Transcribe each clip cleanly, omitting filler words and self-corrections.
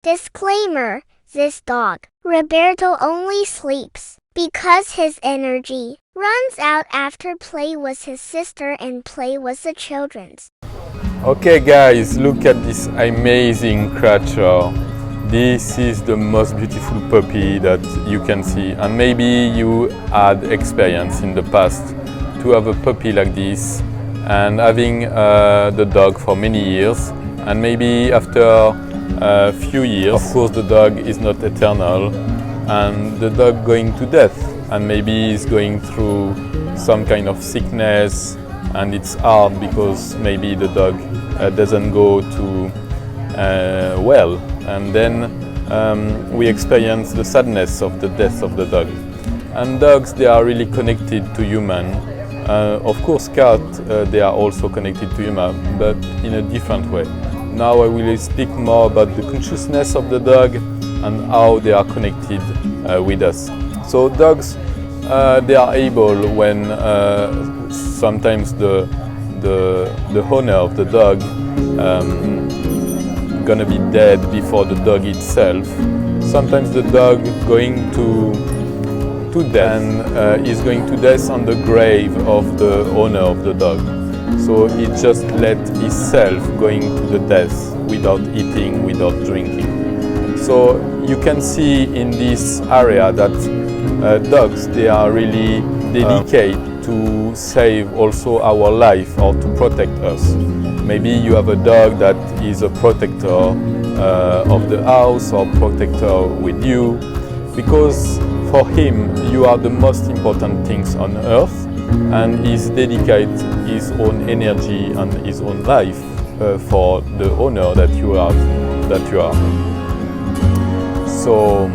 Disclaimer: this dog, Roberto, only sleeps because his energy runs out after play with his sister and play with the children's. Okay guys, look at this amazing creature. This is the most beautiful puppy that you can see, and maybe you had experience in the past to have a puppy like this and having the dog for many years, and maybe after a few years, of course the dog is not eternal, and the dog going to death, and maybe is going through some kind of sickness, and it's hard because maybe the dog doesn't go to well, and then we experience the sadness of the death of the dog. And dogs, they are really connected to human. Of course cats, they are also connected to human, but in a different way. Now I will speak more about the consciousness of the dog and how they are connected with us. So dogs, they are able when sometimes the owner of the dog gonna be dead before the dog itself. Sometimes the dog going to death and is going to death on the grave of the owner of the dog. So he just let himself going to the death without eating, without drinking. So you can see in this area that dogs, they are really dedicated to save also our life or to protect us. Maybe you have a dog that is a protector of the house or protector with you, because for him you are the most important things on earth, and he's dedicated his own energy and his own life for the owner that you are. So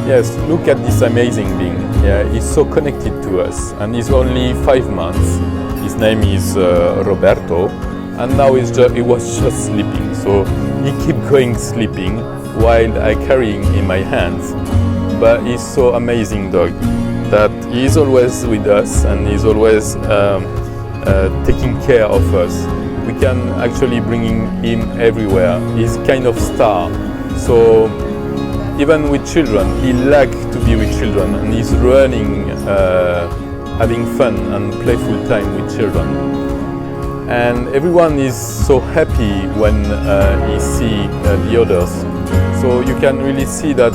yes, look at this amazing being. Yeah, he's so connected to us, and he's only 5 months. His name is Roberto, and now he was just sleeping. So he keep going sleeping while I carry him in my hands. But he's so amazing dog that he's always with us, and he's always taking care of us. We can actually bring him everywhere. He's kind of star. So even with children, he likes to be with children, and he's running, having fun and playful time with children. And everyone is so happy when he see the others. So you can really see that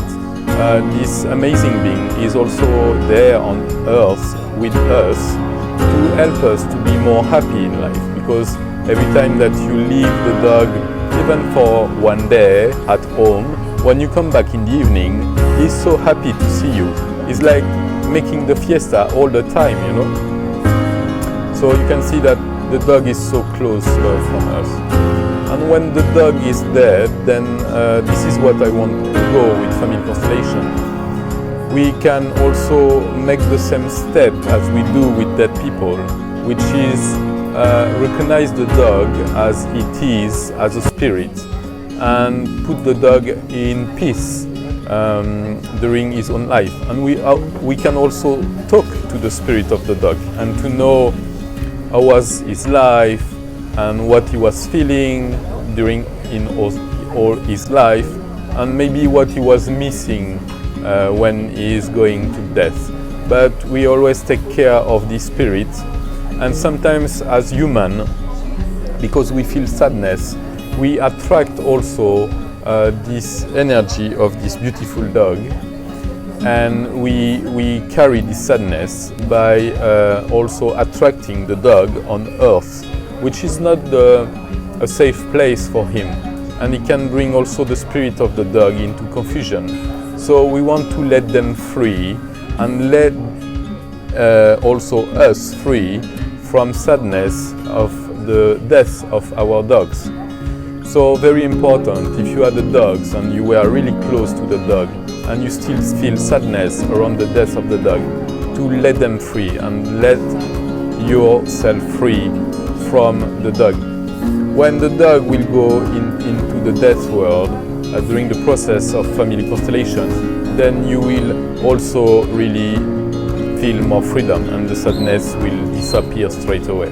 this amazing being is also there on earth with us to help us to be more happy in life. Because every time that you leave the dog, even for one day at home, when you come back in the evening, he's so happy to see you. It's like making the fiesta all the time, you know. So you can see that the dog is so close from us. And when the dog is dead, then this is what I want to go with Family Constellation. We can also make the same step as we do with dead people, which is recognize the dog as it is, as a spirit, and put the dog in peace during his own life. And we can also talk to the spirit of the dog and to know how was his life and what he was feeling during all his life, and maybe what he was missing when he is going to death. But we always take care of the spirit, and sometimes as human, because we feel sadness, we attract also this energy of this beautiful dog, and we carry this sadness by also attracting the dog on earth, which is not a safe place for him, and it can bring also the spirit of the dog into confusion. So we want to let them free and let also us free from sadness of the death of our dogs. So very important, if you had the dogs and you were really close to the dog and you still feel sadness around the death of the dog, to let them free and let yourself free from the dog. When the dog will go into the death world during the process of Family Constellation, then you will also really feel more freedom, and the sadness will disappear straight away.